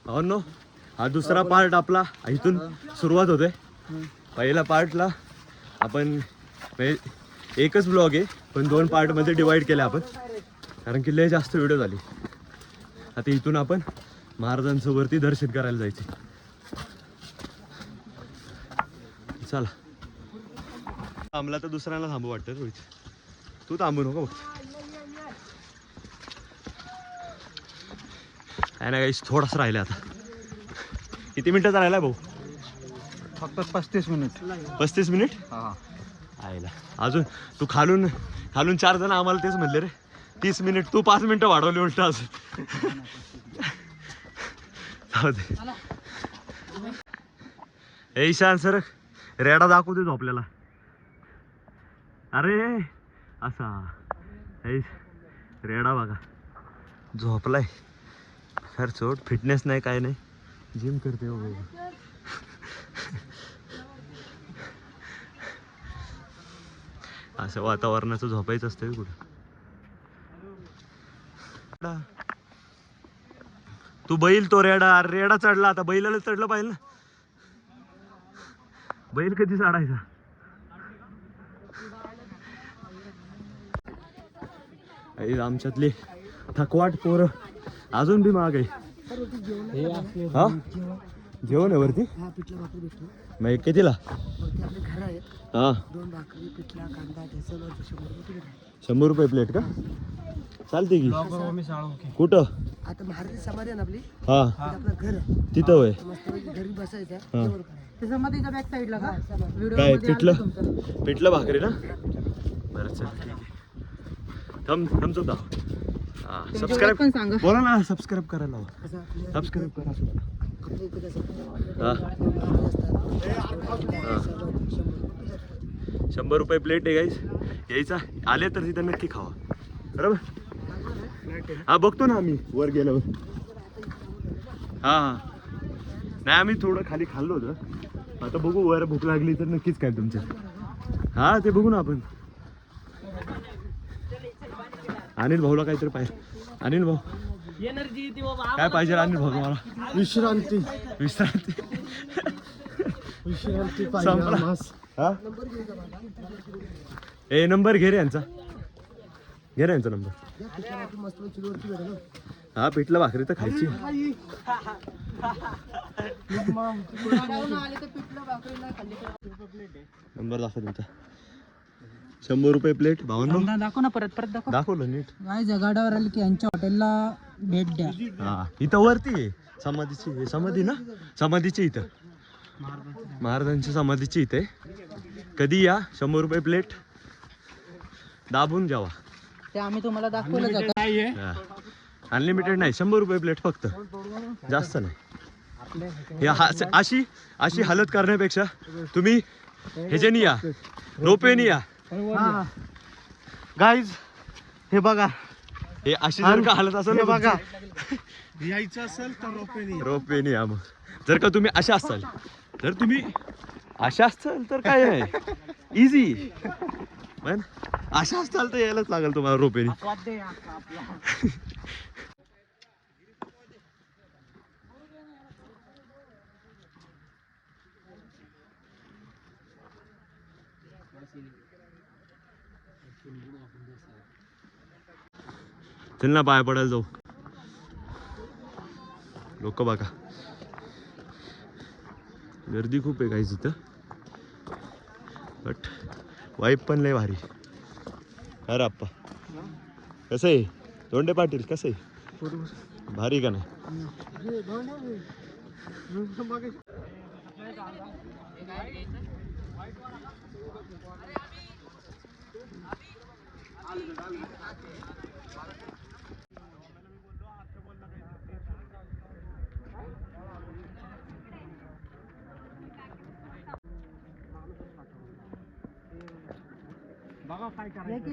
No हा दुसरा part आपला इथून सुरुवात होते. पहिल्या पार्टला आपण एकच ब्लॉग आहे पण 2 पार्टमध्ये डिवाइड केला आपण, कारण की लय जास्त व्हिडिओ झाली. आता इथून आपण महाराजांचं वरती दर्शन करायला जायचे. चला. थांबला तर दुसऱ्याला थांबू वाटतं. रोहित तू थांबू नको फक्त. काय नाही काही थोडासा राहिला आता. किती मिनिटाचा राहिला भाऊ? फक्त 35 मिनिट. 35 मिनिट? हा. आयला अजून तू खालून 4 जण आम्हाला तेच म्हणले रे 30 मिनिट. तू 5 मिनिटं वाढवली उलट अजून. ईशान सर रेडा दाखवू दे झोपल्याला. अरे असा रेडा बघा झोपलाय. खर चोट फिटनेस नाही काय नाही. जिम करते हो. असं वातावरणाचं झोपायचं असतं कुठं. तू बैल तो रेडा चढला. आता बैलाला चढलं पाहिजे ना. बैल कधी चढायचा? आमच्यातली थकवाट पोरं अजून बी माग आहे. हा जेवण आहे वरती. मग कितीला? हा 100 रुपये प्लेट का? चालते की. कुठं? आता भारतीय समाधी आहे ना आपली. हा आपलं घर तिथं होय. घरी बसायचं. समाधीच्या बॅक साईडला का? काय पिठलं भाकरी ना? बरं चल ठीक आहे. थम्स अप दाखव. हा सबस्क्राईब पण सांगा. बोला ना. सबस्क्राईब करायला हवं. सबस्क्राईब करा. हा 100 रुपये प्लेट आहे गाईस. यायचा आले तर तिथं नक्की खावा. बरोबर. हा बघतो ना आम्ही वर गेल्यावर. हा नाही आम्ही थोडं खाली खाल्लो होतं. आता बघू वर भूक लागली तर नक्कीच काय तुमच्या. हा ते बघू ना आपण. अनिल भाऊला काहीतरी पाहिजे. अनिल भाऊ काय पाहिजे? अनिल भाऊ तुम्हाला? विश्रांती संपला. हा ए नंबर घे रे यांचा. घे रे यांचा नंबर. हा पिठलं भाकरी तर खायची. नंबर दाखव तुमचा. 100 रुपये प्लेट. 52 दाखव ना. परत दाखव. दाखवलं नीट. काय जगाडावर आली की यांच्या हॉटेलला भेट द्या. हा इथं वरती आहे समाधीची. समाधी ना? समाधीची इथं महाराजांची समाधीची इथे. कधी या 100 रुपये प्लेट दाबून जेवा. ते आम्ही तुम्हाला दाखवलं जातं. अनलिमिटेड नाही. 100 रुपये प्लेट फक्त. जास्त नाही. अशी हालत करण्यापेक्षा तुम्ही ह्याच्यानी या. रोपेनी या. गाईज हे बघा. हे अशी जर का हालत असेल ना बघा. यायचं असेल तर रोपेनी या. मग जर का तुम्ही अशा असाल तर काय नाही इझी. पण अशा असताल तर यायलाच लागेल तुम्हाला रोपेनी. चल ना पाय पडायला जाऊ. लोक बघा गर्दी खूप आहे काही तिथं. बट वाईब पण लय भारी. अरे आप्पा कसं आहे? धोंडे पाटील कसं आहे? भारी का नाही? बघा काय करायचं.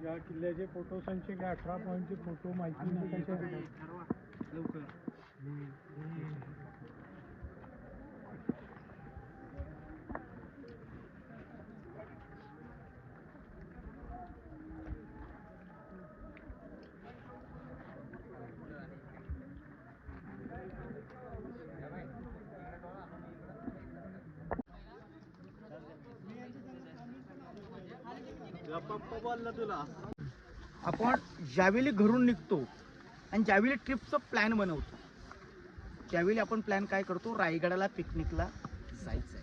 या किल्ल्याचे फोटो संचे 18 पॉईंटचे फोटो माहिती नाही. आपण ज्यावेळी घरून निघतो आणि ज्यावेळी ट्रिपचं प्लॅन बनवतो त्यावेळी आपण प्लॅन काय करतो, रायगडाला पिकनिकला जायचंय.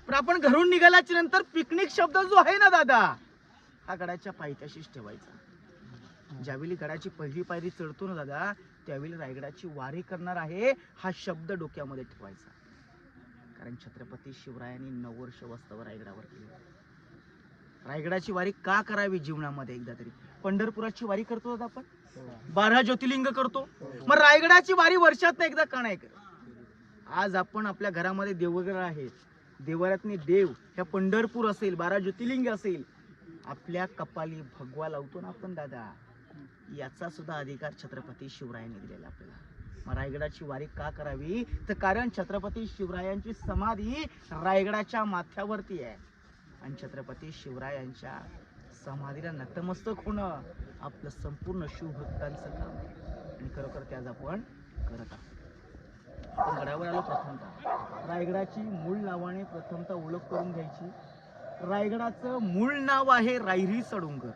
पण आपण घरून निघाल्याच्या नंतर पिकनिक शब्द जो आहे ना दादा, हा गडाच्या पायथ्याशीच ठेवायचा. ज्यावेळी गडाची पहिली पायरी चढतो ना दादा, त्यावेळी रायगडाची वारी करणार आहे हा शब्द डोक्यामध्ये ठेवायचा. कारण छत्रपती शिवरायांनी 9 वर्ष वास्तव रायगडावर केली. रायगडाची वारी का करावी जीवनामध्ये एकदा तरी? पंढरपुराची वारी करतो दादा आपण, 12 ज्योतिर्लिंग करतो, मग रायगडाची वारी वर्षात एकदा का नाही करत? आज आपण आपल्या घरामध्ये देवघर आहेत, देवाऱ्यातनी देव ह्या पंढरपूर असेल, 12 ज्योतिर्लिंग असेल, आपल्या कपाली भगवा लावतो ना आपण दादा, याचा सुद्धा अधिकार छत्रपती शिवरायांनी दिलेला आपल्याला. मग रायगडाची वारी का करावी? तर कारण छत्रपती शिवरायांची समाधी रायगडाच्या माथ्यावरती आहे आणि छत्रपती शिवरायांच्या समाधीला नतमस्तक होणं आपलं संपूर्ण शिवभक्तांचं काम आहे आणि खरोखर ते आज आपण करत आहोत. आपण गडावर आलो. प्रथमतः रायगडाची मूळ नावाने प्रथमतः ओळख करून घ्यायची. रायगडाचं मूळ नाव आहे रायरी सडुंगर.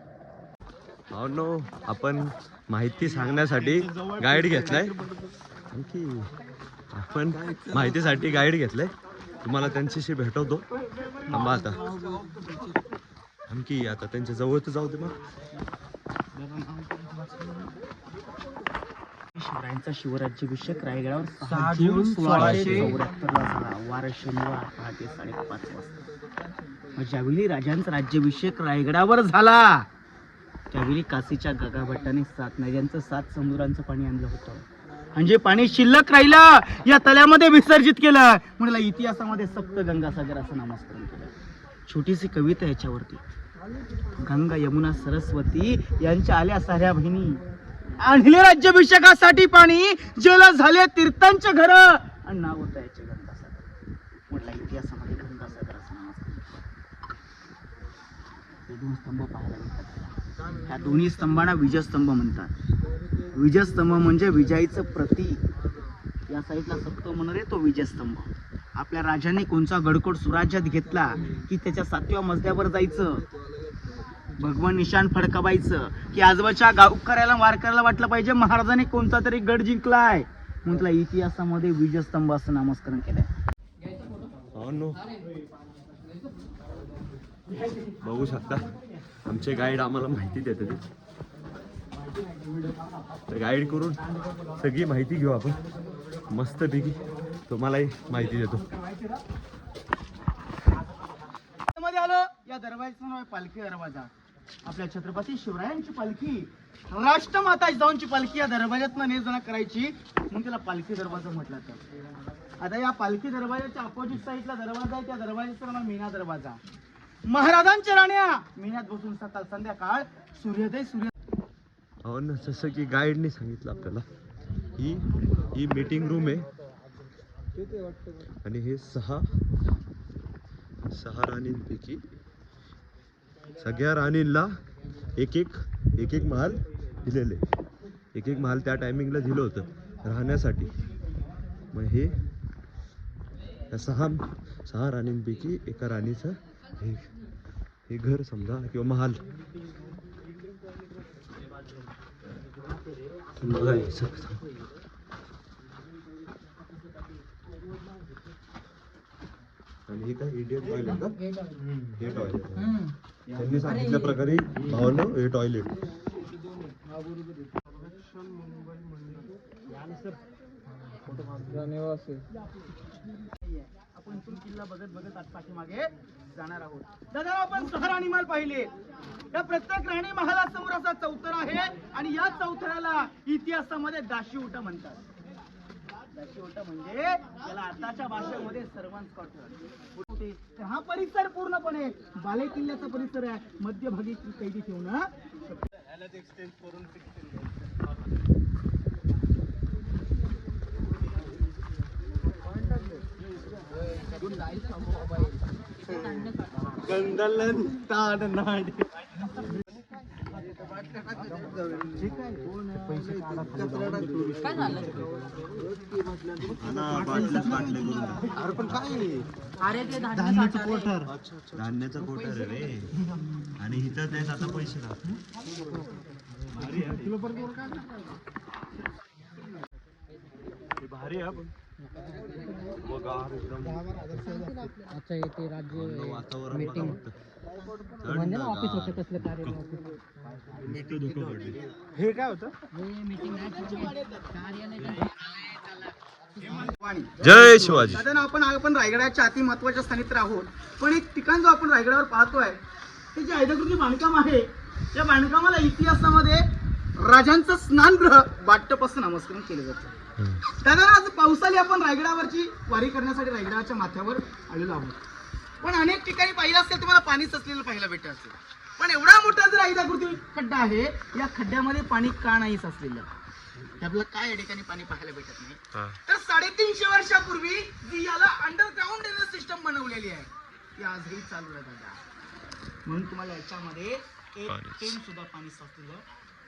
हो नो, आपण माहिती सांगण्यासाठी गाईड घेतलाय, आणखी आपण माहितीसाठी गाईड घेतलाय. तुम्हाला त्यांच्याशी भेटवतो. थांबा आता, आणखी आता त्यांच्या जवळ तर जाऊ दे. मग शिवरायांचा शिवराज्याभिषेक रायगडावर 6 जून 1674 ला झाला, वार शनिवार पहाटे 5:30 वाजता. मग ज्यावेळी राजांचा राज्याभिषेक रायगडावर झाला त्यावेळी काशीच्या गगाभट्टाने 7 नद्यांचं 7 समुद्रांचं पाणी आणलं होतं आणि जे पाणी शिल्लक राहिलं या तळ्यामध्ये विसर्जित केलं. म्हणला इतिहासामध्ये सप्तगंगासागर असं नामकरण केलं. छोटीशी कविता याच्यावरती. गंगा यमुना सरस्वती यांच्या आल्या साऱ्या बहिणी, आणले राज्याभिषेकासाठी पाणी, जल झाले तीर्थांचे घर आणि नाव होतं याचे गंगासागर. म्हटलं इतिहासामध्ये गंगासागर असं नामकरण. हे 2 स्तंभ पाहायला मिळतात. ह्या दोन्ही स्तंभांना विजयस्तंभ म्हणतात. विजयस्तंभ म्हणजे विजयाचं प्रतीक. या साईडला सप्त म्हणणार आहे तो विजयस्तंभ. आपल्या राजाने कोणचा गडकोट सुराज्यात घेतला की त्याच्या 7व्या मजल्यावर जायचं, भगवान निशाण फडकावायचं की आजोबाच्या गावकऱ्याला वारकऱ्याला वाटलं पाहिजे महाराजांनी कोणता तरी गड जिंकलाय. म्हटलं इतिहासामध्ये विजयस्तंभ असं नामकरण केलंय. हो नो, बघू शकता आमचे गाईड आम्हाला माहिती देतात. तर गाईड करून सगळी माहिती घेऊ आपण मस्तपैकी, तुम्हालाही माहिती देतो. मध्ये आलो. या दरवाजाचं नाव आहे पालखी दरवाजा. आपल्या छत्रपती शिवरायांची पालखी, राष्ट्रमाता जिजाऊंची पालखी या दरवाजातनं ने जाणं करायची म्हणून त्याला पालखी दरवाजा म्हटलं जातं. आता या पालखी दरवाजाच्या अपोजिट साईडला दरवाजा आहे, त्या दरवाजाचं नाव मीना दरवाजा. महाराजांच्या राण्या मीनात बसून सकाळ संध्याकाळ सूर्योदय हो ना, जसं की गाईडने सांगितलं आपल्याला, ही मीटिंग रूम आहे आणि हे 6 राणींपैकी सगळ्या राणींना एक एक महाल दिलेले, एक महाल त्या टायमिंगला दिलं होतं राहण्यासाठी. मग हे 6 राणींपैकी एका राणीचं हे घर समजा किंवा महाल. आणि हे काय इंडियन टॉयलेट का? हे टॉयलेट त्यांनी सांगितल्या प्रकारे भावनं हे टॉयलेट. आपण किल्ला बघत बघत आज पाठीमागे जाणार आहोत. दादा आपण 6 राणी महाल पाहिले. या प्रत्येक राणी महालासमोर असा चौथरा आहे आणि या चौथऱ्याला इतिहासामध्ये दाशी ओटा म्हणतात. दाशी ओटा म्हणजे त्याला आताच्या भाषेमध्ये सर्वांस क्वार्टर. हा परिसर पूर्णपणे बाले किल्ल्याचा परिसर आहे. मध्यभागी कैदी ठेवणं गंडलन ताड नाड अरे पण काय अरे ते धान्याचं कोठार. धान्याचं कोटर रे आणि इथं तेच आता पैसे भारी आहे अच्छा येते राज्य वातावरण मीटिंग म्हणजे ना ऑफिस होते कसले कार्य हे काय होतं मीटिंग जय शिवाजी. साधारण आपण रायगडाच्या अति महत्वाच्या स्थानी तर आहोत, पण एक ठिकाण जो आपण रायगडावर पाहतोय ते जे ऐदाकृती बांधकाम आहे त्या बांधकामाला इतिहासामध्ये राजांचं स्नानगृह वाटपासून नामस्करण केलं जातं. साधारण आज पावसाळी आपण रायगडावरची वारी करण्यासाठी रायगडाच्या माथ्यावर आलेलो आहोत, पण अनेक ठिकाणी पाहिलं असेल तुम्हाला पाणी साचलेलं पाहायला भेटत असेल, पण एवढा मोठा जर ऐदाकृती खड्डा आहे या खड्ड्यामध्ये पाणी का नाही साचलेलं हे आपल्याला काय या ठिकाणी पाणी पाहायला भेटत नाही. तर 350 वर्षापूर्वी जी याला अंडरग्राऊंड ड्रेनेज सिस्टम बनवलेली आहे ती आजही चालू आहे दादा. म्हणून तुम्हाला याच्यामध्ये एक थेंब सुद्धा पाणी साचलेलं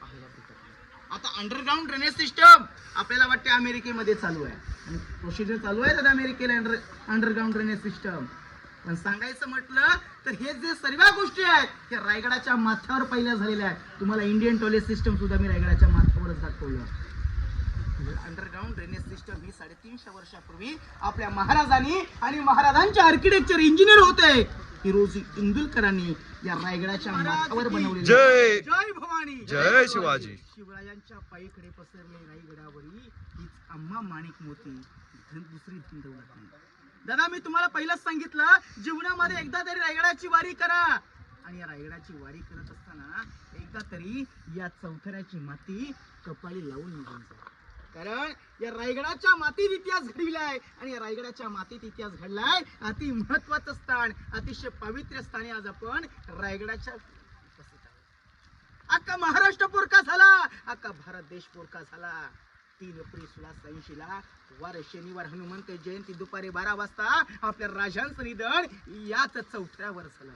पाहायला भेटत नाही. आता अंडरग्राऊंड ड्रेनेज सिस्टम आपल्याला वाटते अमेरिकेमध्ये चालू आहे आणि प्रोसिजर चालू आहे दादा अमेरिकेला अंडरग्राऊंड ड्रेनेज सिस्टम. पण सांगायचं म्हटलं तर हे जे सर्व गोष्टी आहेत हे रायगडाच्या माथ्यावर पहिल्या झालेल्या आहेत. तुम्हाला इंडियन टॉयलेट सिस्टम सुद्धा मी रायगडाच्या माथ्यावरच दाखवलं. अंडरग्राऊंड ड्रेनेज सिस्टम ही 350 वर्षापूर्वी आपल्या महाराजांनी आणि महाराजांचे आर्किटेक्चर इंजिनियर होते हिरोजी इंदुलकरांनी या रायगडाच्या माथ्यावर बनवलेली. जय जय भवानी जय शिवाजी. शिवरायांच्या पायीकडे पसरले रायगडावरी हीच आम्हा माणिक मोती दुसरी धन दौलत नाही. दादा मी तुम्हाला पहिलंच सांगितलं जीवनामध्ये एकदा तरी रायगडाची वारी करा आणि या रायगडाची वारी करत असताना एकदा तरी या चौथऱ्याची माती कपाळी लावून निघून जा, कारण या रायगडाच्या मातीत इतिहास घडविलाय आणि या रायगडाच्या मातीत इतिहास घडलाय. अति महत्वाचं स्थान अतिशय पवित्र स्थानी आज आपण रायगडाच्या उपस्थित आहोत. अख्खा महाराष्ट्र पोरका झाला, अख्खा भारत देश पोरका झाला. 3 एप्रिल 1686 ला वार शनिवार हनुमंत जयंती दुपारी 12 वाजता आपल्या राजांचं निधन याच चौथऱ्यावर झालं.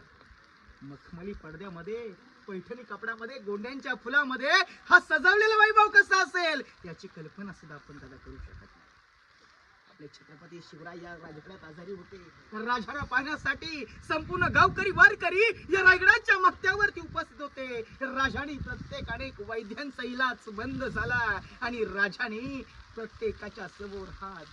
मखमली पडद्यामध्ये पैठणी कपड्यामध्ये गोंड्यांच्या फुलामध्ये हा सजवलेला वैभव कसा असेल याची कल्पना सुद्धा आपण दादा करू शकत नाही. आपले छत्रपती शिवराय या राजगडात आजारी होते. राजाला पाहण्यासाठी संपूर्ण गावकरी वारकरी या रायगडाच्या माथ्यावरती उपस्थित होते. राजाने प्रत्येकाने वैद्यांचा इलाज बंद झाला आणि राजाने प्रत्येकाच्या समोर हात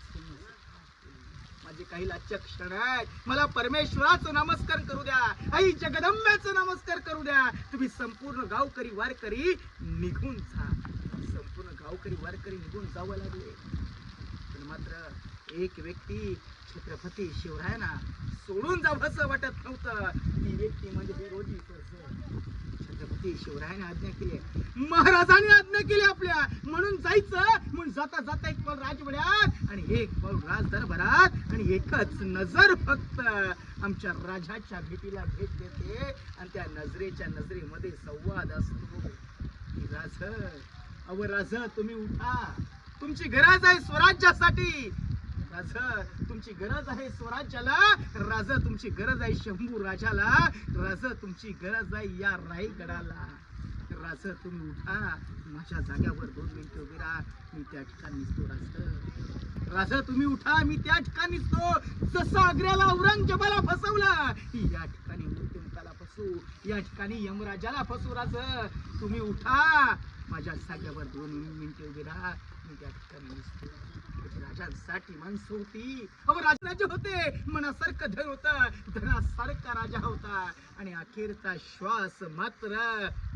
माझे काही लाजचे क्षण आहेत. मला परमेश्वराचं नमस्कार करू द्या, आई जगदंबेचं नमस्कार करू द्या. तुम्ही संपूर्ण गावकरी वारकरी निघून जा. संपूर्ण गावकरी वारकरी निघून जावं लागले, पण मात्र एक व्यक्ती छत्रपती शिवरायांना सोडून जावंसं वाटत नव्हतं. ती व्यक्ती म्हणजे विरोधी छत्रपती शिवरायाने आज्ञा केली, महाराजांनी आज्ञा केली आपल्या, म्हणून जायचं. म्हणून जाता जाता एक पल राजवाड्यात आणि एक पल राज दरबारात आणि एकच नजर फक्त आमच्या राजाच्या भेटीला भेट देते आणि त्या नजरेच्या नजरेमध्ये संवाद असतो. राज अव राज तुम्ही उठा, तुमची गरज आहे स्वराज्यासाठी. राज तुमची गरज आहे स्वराज्याला. राज तुमची गरज आहे शंभू राजाला. राज तुमची गरज आहे या रायगडाला. राज तुम्ही उठा, माझ्या जाग्यावर 2 मिनिटं उभी राहा, मी त्या ठिकाणी दिसतो. राज तुम्ही उठा, मी त्या ठिकाणी दिसतो. जसं आग्र्याला औरंगजेबाला फसवला या ठिकाणी मृत्युंकाला फसू, या ठिकाणी यमराजाला फसू. राज तुम्ही उठा, माझ्या जाग्यावर 2 मिनिटं उभी राहा, मी त्या ठिकाणी दिसतो. राजांसाठी माणसं होती, राजे होते, मनासारखं धन होतं, धनासारखा राजा होता. आणि अखेरचा श्वास मात्र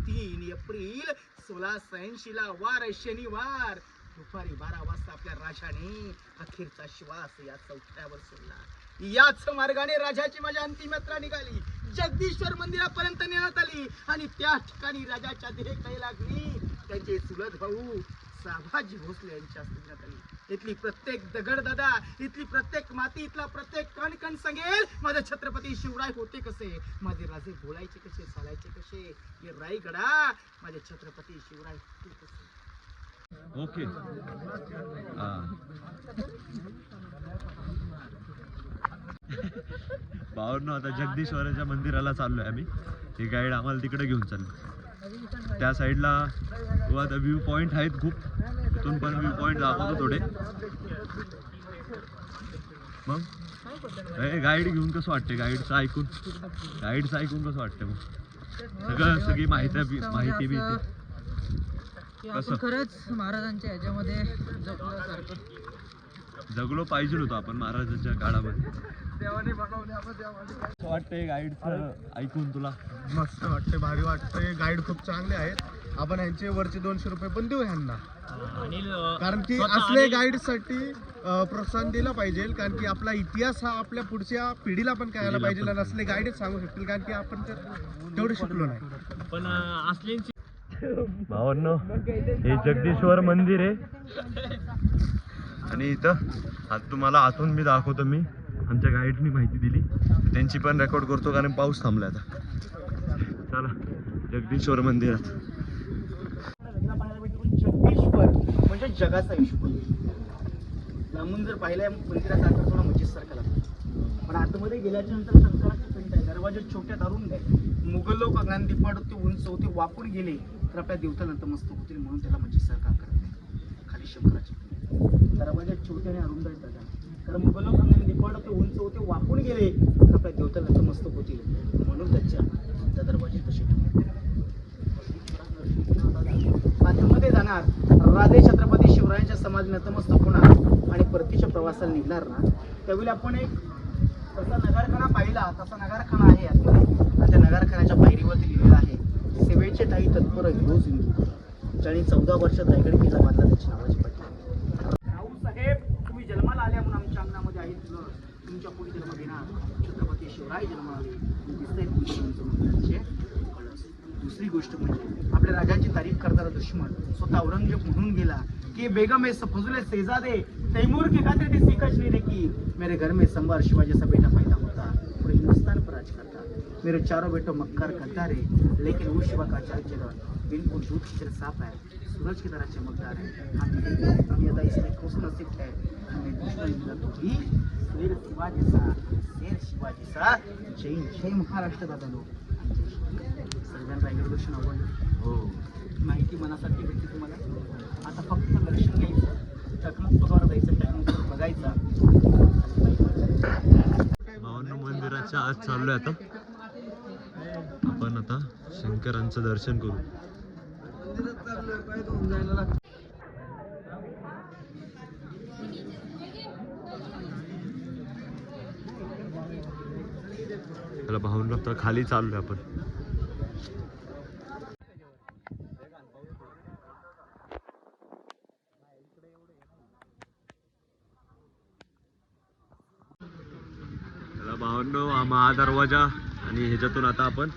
3 एप्रिल 1686 ला वार शनिवार दुपारी 12 वाजता आपल्या राजाने अखेरचा श्वास या चौथऱ्यावर सोडला. याच मार्गाने राजाची माझ्या अंतिम यात्रा निघाली. जगदीश्वर मंदिरापर्यंत नेण्यात आली आणि त्या ठिकाणी राजाच्या देह काही लागली. त्यांचे चुलत भाऊ साभाजी भोसले यांच्या हस्ते आली. इथली प्रत्येक दगड दादा, इथली प्रत्येक माती, इथला प्रत्येक कण कण सांगेल माझे छत्रपती शिवराय होते कसे, माझे राजे बोलायचे कसे, चालायचे कसे. हे रायगडा माझे छत्रपती शिवराय होते कसे. ओके. भावांनो आता जगदीश्वराच्या मंदिराला चाललोय आम्ही. हे गाईड आम्हाला तिकडे घेऊन चाललो. त्या साईडला आता व्ह्यू पॉईंट आहेत खूप, इथून पण व्ह्यू पॉईंट दाखवतो थोडे. मग गाईड घेऊन कसं वाटते, गाईडचं ऐकून कसं वाटतं मग? सगळी माहिती बी कसं खरंच महाराजांच्या ह्याच्यामध्ये जगलो पाहिजे होतो आपण महाराजांच्या काळामध्ये. कसं वाटतंय गाईडचं ऐकून तुला? मस्त वाटते, भारी वाटते. गाईड खूप चांगले आहेत. आपण यांचे वरचे 200 रुपये पण देऊ ह्यांना, कारण की असले गाईड साठी प्रोत्साहन दिलं पाहिजे, कारण की आपला इतिहास हा आपल्या पुढच्या पिढीला पण कळायला पाहिजे. आणि असले गाईडच सांगू शकतील, कारण की आपण तर तेवढं शिकलो नाही. पण असल्यांची भावांनो, हे जगदीश्वर मंदिर आहे आणि इथं आता तुम्हाला आतून मी दाखवतो. मी आमच्या गाईडनी माहिती दिली, त्यांची पण रेकॉर्ड करतो कारण पाऊस थांबला आता. चला जगदीश्वर मंदिरात. जगदीश्वर म्हणजे जगाचा ईश्वर. लांबून जर पाहिलं मंदिराचा आकार थोडा मस्जिदसारखा लागतो, पण आतमध्ये गेल्याच्या नंतर शंकराची पिंड आहे. दरवाजे छोट्या धरून आहे. मुघल लोक अज्ञानदीपाड ते उंच होते, वाकून गेले तर आपल्या देवता नतमस्तक होतील, म्हणून त्याला मस्जिदसारखा आकार आहे. खाली शंकराची पिंड, दरवाजे छोटे आणि अरुंद आहेत दादा, कारण मुघल लोक अज्ञानदीपाड ते उंच होते, वाकून गेले तर आपल्या देवता नतमस्तक होतील, म्हणून त्या दरवाजे तसे ठेवले. आतमध्ये जाणार, राजे छत्रपती शिवरायांच्या समाधी नतमस्तक होणार आणि परतीच्या प्रवासाला निघणार ना, त्यावेळी आपण एक तसा नगारखाना पाहिला. तसा नगारखाना आहे आतमध्ये, आणि त्या नगारखान्याच्या पायरीवरती लिहिलेलं आहे, सेवेचे ठाई तत्पर रोज हिंदू, ज्याने 14 वर्षात रायगड किल्ला बांधला, त्याची नावाची पट्टी. राऊसाहेब, तुम्ही जन्माला आल्या म्हणून आमच्या अंगणामध्ये आहे तुझं, तुमच्या पुढे जन्म घेणार छत्रपती शिवराय जन्माले दिसतंय तुमचे कळस. दुसरी गोष्ट म्हणजे आपल्या राजांची तारीफ करणारा दुश्मन स्वतः औरंगजेब म्हणून गेला कि बेगम फजुले सेजादे तैमूर के खातिर थी सीकश नहीं देखी, मेरे घर में संभार शिवाजी सा बेटा पैदा होता, पूरे हिंदुस्तान पर राज करता, मेरे चारों बेटों मक्कार करता रे, लेकिन वो शिवा का चाल चलन बिल्कुल दूध की तरह साफ है, सूरज की तरह चमकदार है. हम यदा इसमें खुश नसीब है, हमें दुश्मन मिला तो भी शेर शिवाजी सा जय महाराष्ट्र दादा लोक. सर्वांना रायगड दर्शन आवडलं हो, माहिती मनासारखी भेटली तुम्हाला. आता फक्त दर्शन घ्यायचं, टकमक जायचं, टकमक बघायचा. भावांनो, मंदिराच्या आत चाललोय आता आपण. आता शंकरांचं दर्शन करू. त्याला भावांनो आता खाली चाललोय आपण. भावांनो, हा महादरवाजा आणि ह्याच्यातून आता आपण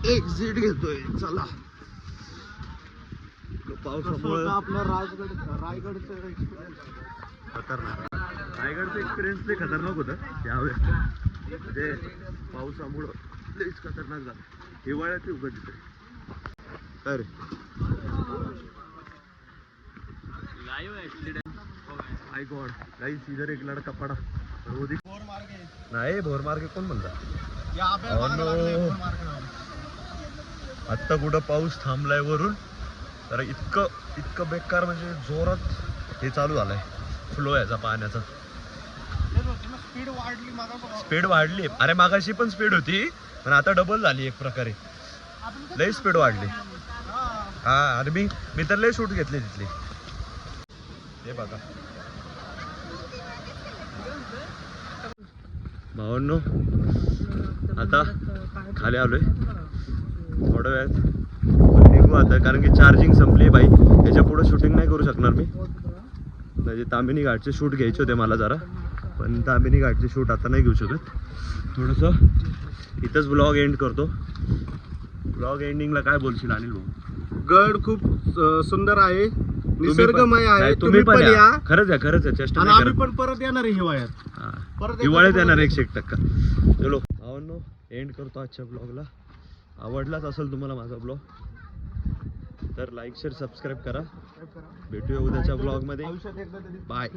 एक्झिट घेतोय. चला, पावसामुळे आपला रायगडचं खतरनाक, रायगडचा एक्सपिरियन्स लय खतरनाक होतं त्यावेळेस. ते पावसामुळं लईच खतरनाक झालं. हिवाळ्यात उघड तिथे काय रे आई गॉड गाइस, इधर एक लड़का पड़ा. नाही, भोरमार्गे कोण म्हणतात? आत्ता कुठं पाऊस थांबलाय वरून, तर इतकं बेकार म्हणजे जोरात हे चालू झालंय फ्लो याचा पाण्याचा. स्पीड वाढली. अरे मागाशी पण स्पीड होती, पण आता डबल झाली एक प्रकारे. लई स्पीड वाढली. हा, अरे मी तर लई शूट घेतली तिथली. हे बघा भावांनो, आता खाली आलोय. थोड्या वेळात निघू आता, कारण की चार्जिंग संपली बाई. याच्या पुढे शूटिंग नाही करू शकणार मी. म्हणजे तामिनी घाटचे शूट घ्यायचे होते मला जरा, पण तामिनी घाटचे शूट आता नाही घेऊ शकत. थोडंसं इथंच ब्लॉग एंड करतो. ब्लॉग एंडिंगला काय बोलशील अनिल भाऊ? गड खूप सुंदर आहे, निसर्गमय आहे. तुम्ही पण या. खरंच आहे, चेष्टा नाही आम्ही करत. पण परत येणार आहे हिवाळ्यात. हिवाळ्यात येणार 100%. चलो भावांनो, एंड करतो आजच्या ब्लॉगला. आवडलाच असेल तुम्हाला माझा ब्लॉग तर लाईक शेअर सबस्क्राईब करा. भेटूया उद्याच्या ब्लॉगमध्ये. बाय.